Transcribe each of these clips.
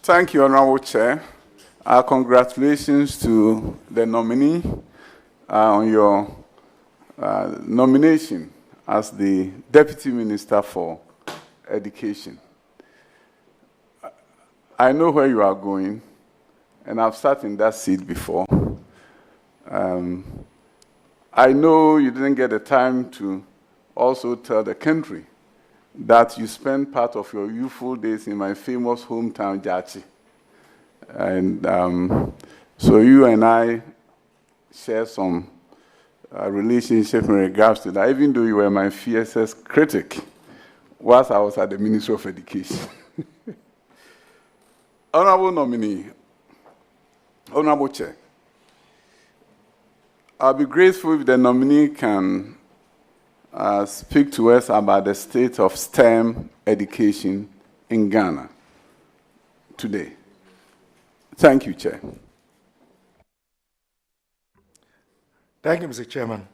Thank you, Honorable Chair. Congratulations to the nominee on your nomination as the Deputy Minister for Education. I know where you are going, and I've sat in that seat before. I know you didn't get the time to also tell the country that you spent part of your youthful days in my famous hometown, Jachi. And so you and I share some relationship in regards to that, even though you were my fiercest critic whilst I was at the Ministry of Education. Honorable nominee, Honorable Chair, I'll be grateful if the nominee can speak to us about the state of STEM education in Ghana today. Thank you, Chair. Thank you, Mr. Chairman.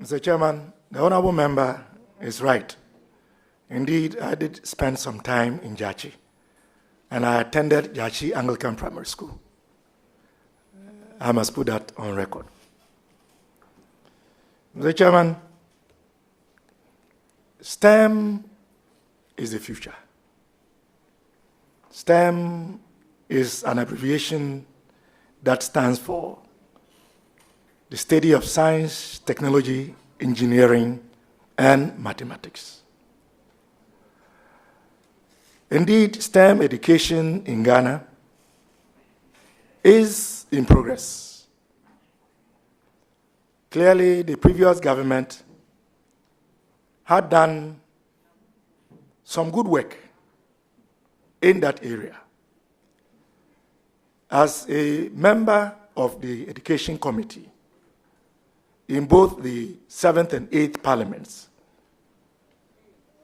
Mr. Chairman, the honorable member is right. Indeed, I did spend some time in Jachi, and I attended Jachi Anglican Primary School. I must put that on record. Mr. Chairman, STEM is the future. STEM is an abbreviation that stands for the study of science, technology, engineering, and mathematics. Indeed, STEM education in Ghana is in progress. Clearly, the previous government had done some good work in that area. As a member of the Education Committee in both the 7th and 8th parliaments,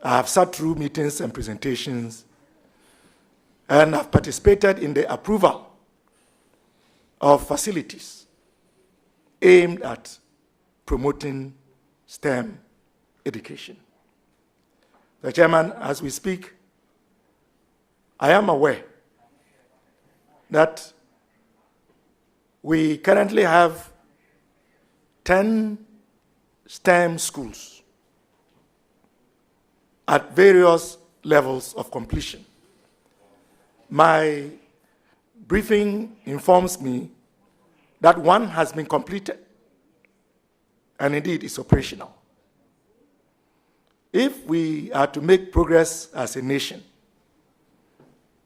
I have sat through meetings and presentations and have participated in the approval of facilities aimed at promoting STEM education. The Chairman, as we speak, I am aware that we currently have 10 STEM schools at various levels of completion. My briefing informs me that one has been completed and indeed is operational. If we are to make progress as a nation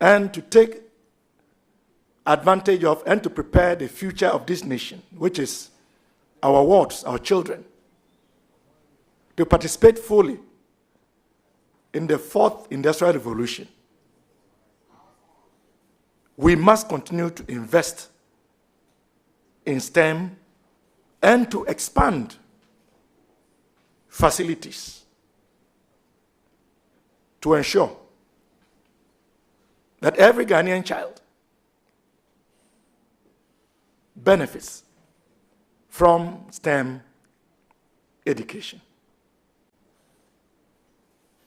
and to take advantage of and to prepare the future of this nation, which is our wards, our children, to participate fully in the 4th industrial revolution, we must continue to invest in STEM and to expand facilities to ensure that every Ghanaian child benefits from STEM education.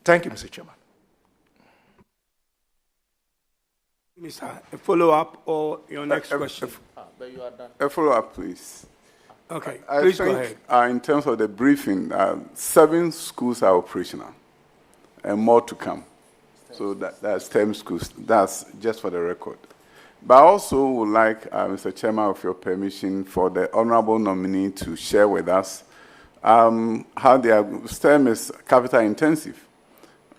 Thank you, Mr. Chairman. Minister, a follow-up or your next question? A follow-up, please. Okay, please go ahead. In terms of the briefing, 7 schools are operational and more to come. So that's 10 schools. That's just for the record. But I also would like, Mr. Chairman, with your permission, for the honorable nominee to share with us how their STEM is capital intensive.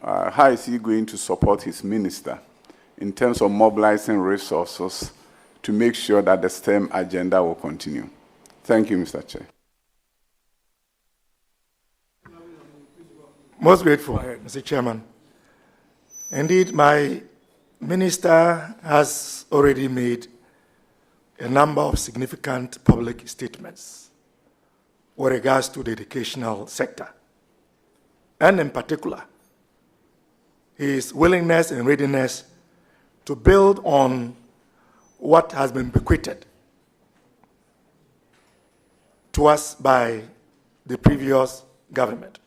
How is he going to support his minister in terms of mobilizing resources to make sure that the STEM agenda will continue? Thank you, Mr. Chair. Most grateful, Mr. Chairman. Indeed, my minister has already made a number of significant public statements with regards to the educational sector, and in particular, his willingness and readiness to build on what has been bequeathed to us by the previous government.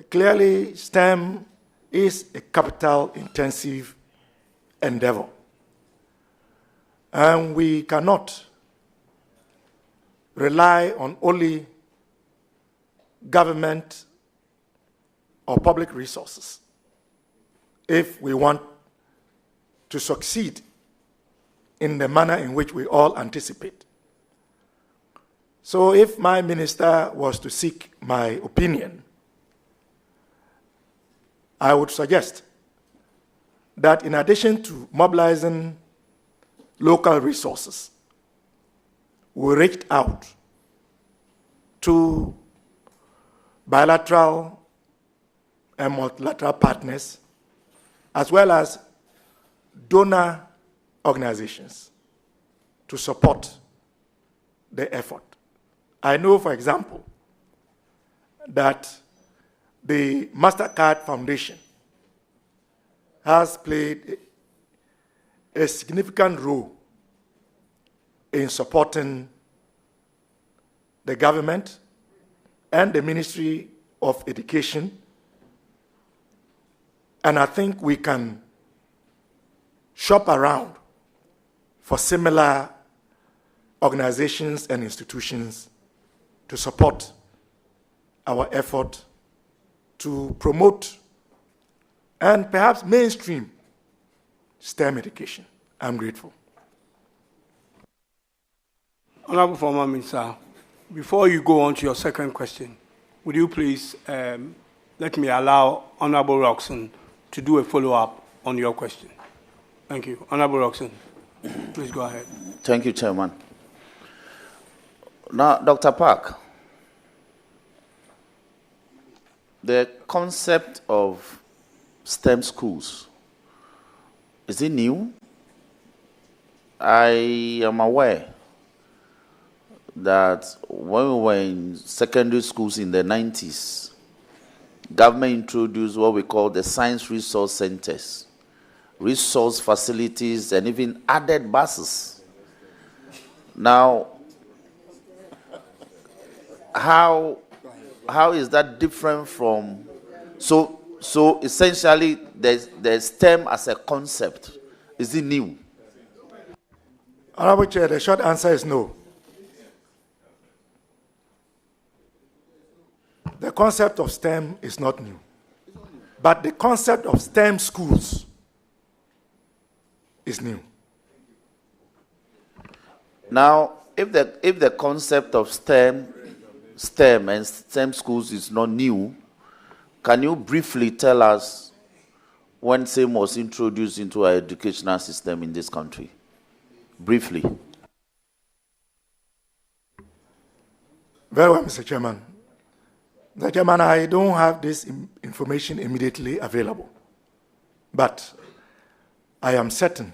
Clearly, STEM is a capital-intensive endeavor. And we cannot rely on only government or public resources if we want to succeed in the manner in which we all anticipate. So if my minister was to seek my opinion, I would suggest that in addition to mobilizing local resources, we reached out to bilateral and multilateral partners, as well as donor organizations to support the effort. I know, for example, that the MasterCard Foundation has played a significant role in supporting the government and the Ministry of Education, and I think we can shop around for similar organizations and institutions to support our effort to promote and perhaps mainstream STEM education. I'm grateful. Honorable Former Minister, before you go on to your second question, would you please let me allow Honorable Roxon to do a follow-up on your question? Thank you. Honorable Roxon, please go ahead. Thank you, Chairman. Now, Dr. Park, the concept of STEM schools, is it new? I am aware that when we were in secondary schools in the 90s, government introduced what we call the science resource centers, resource facilities, and even added buses. Now, how is that different from, so essentially the STEM as a concept, is it new? Honorable Chair, the short answer is no. The concept of STEM is not new, but the concept of STEM schools is new. Now, if the concept of STEM and STEM schools is not new, can you briefly tell us when STEM was introduced into our educational system in this country? Briefly. Very well, Mr. Chairman. Mr. Chairman, I don't have this information immediately available, but I am certain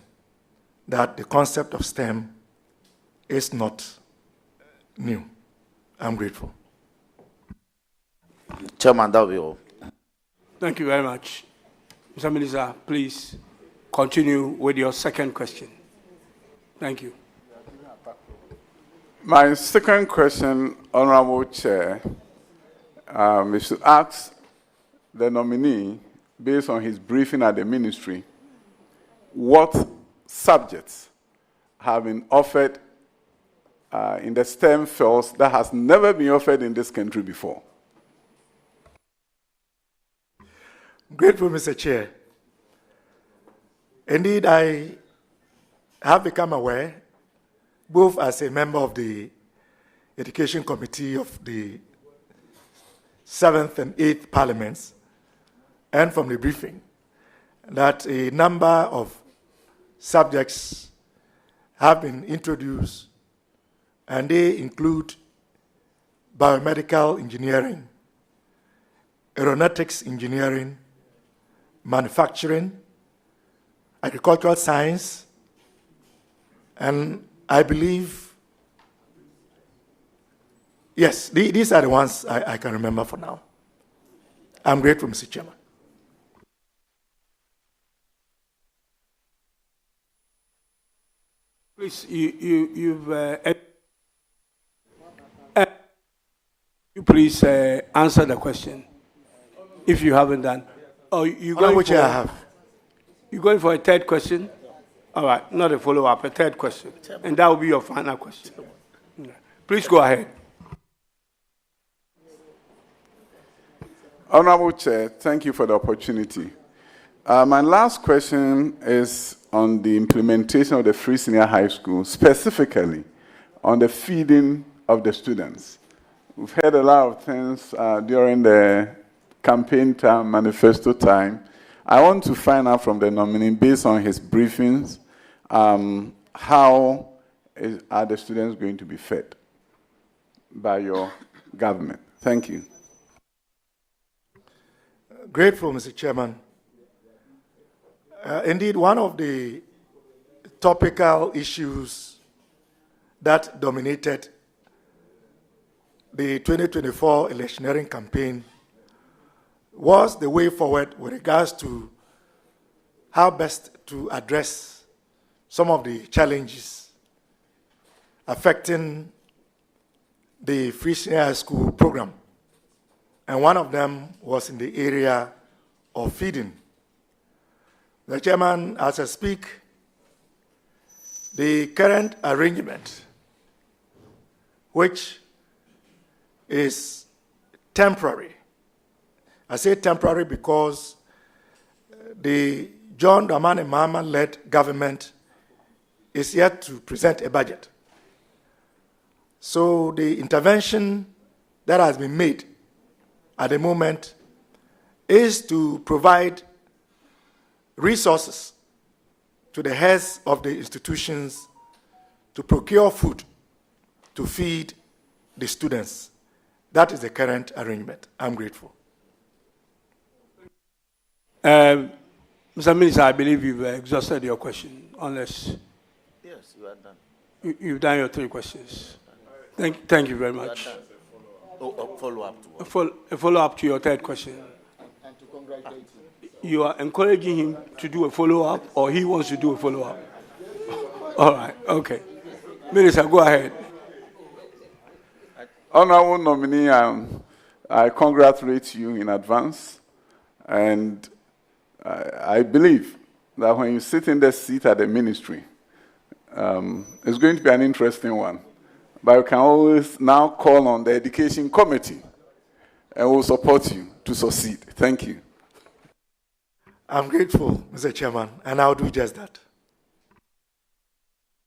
that the concept of STEM is not new. I'm grateful. Chairman, that will be all. Thank you very much. Mr. Minister, please continue with your second question. Thank you. My second question, Honorable Chair, is to ask the nominee, based on his briefing at the ministry, what subjects have been offered in the STEM fields that has never been offered in this country before. Grateful, Mr. Chair. Indeed, I have become aware, both as a member of the Education Committee of the 7th and 8th Parliaments, and from the briefing, that a number of subjects have been introduced, and they include biomedical engineering, aeronautics engineering, manufacturing, agricultural science, and I believe, yes, these are the ones I can remember for now. I'm grateful, Mr. Chairman. Please, you please answer the question, if you haven't done. Oh, you Honorable going Chair, I for, have. you going for a third question? All right, not a follow-up, a third question. And that will be your final question. Yeah. Please go ahead. Honorable Chair, thank you for the opportunity. My last question is on the implementation of the free senior high school, specifically on the feeding of the students. We've heard a lot of things during the campaign time, manifesto time. I want to find out from the nominee, based on his briefings, how are the students going to be fed by your government? Thank you. Grateful, Mr. Chairman. Indeed, one of the topical issues that dominated the 2024 electioneering campaign was the way forward with regards to how best to address some of the challenges affecting the free senior high school program. And one of them was in the area of feeding. The Chairman, as I speak, the current arrangement, which is temporary. I say temporary because the John Dramani Mahama-led government is yet to present a budget. So the intervention that has been made at the moment is to provide resources to the heads of the institutions to procure food to feed the students. That is the current arrangement. I'm grateful. Mr. Minister, I believe you've exhausted your question, unless... Yes, you are done. You've done your 3 questions. Thank you very much. Follow-up to what? A follow-up to your 3rd question. And to congratulate him. You are encouraging him to do a follow-up, or he wants to do a follow-up? All right, okay. Minister, go ahead. Honorable nominee, I congratulate you in advance, and I believe that when you sit in the seat at the ministry, it's going to be an interesting one. But you can always now call on the Education Committee, and we'll support you to succeed. Thank you. I'm grateful, Mr. Chairman, and I'll do just that.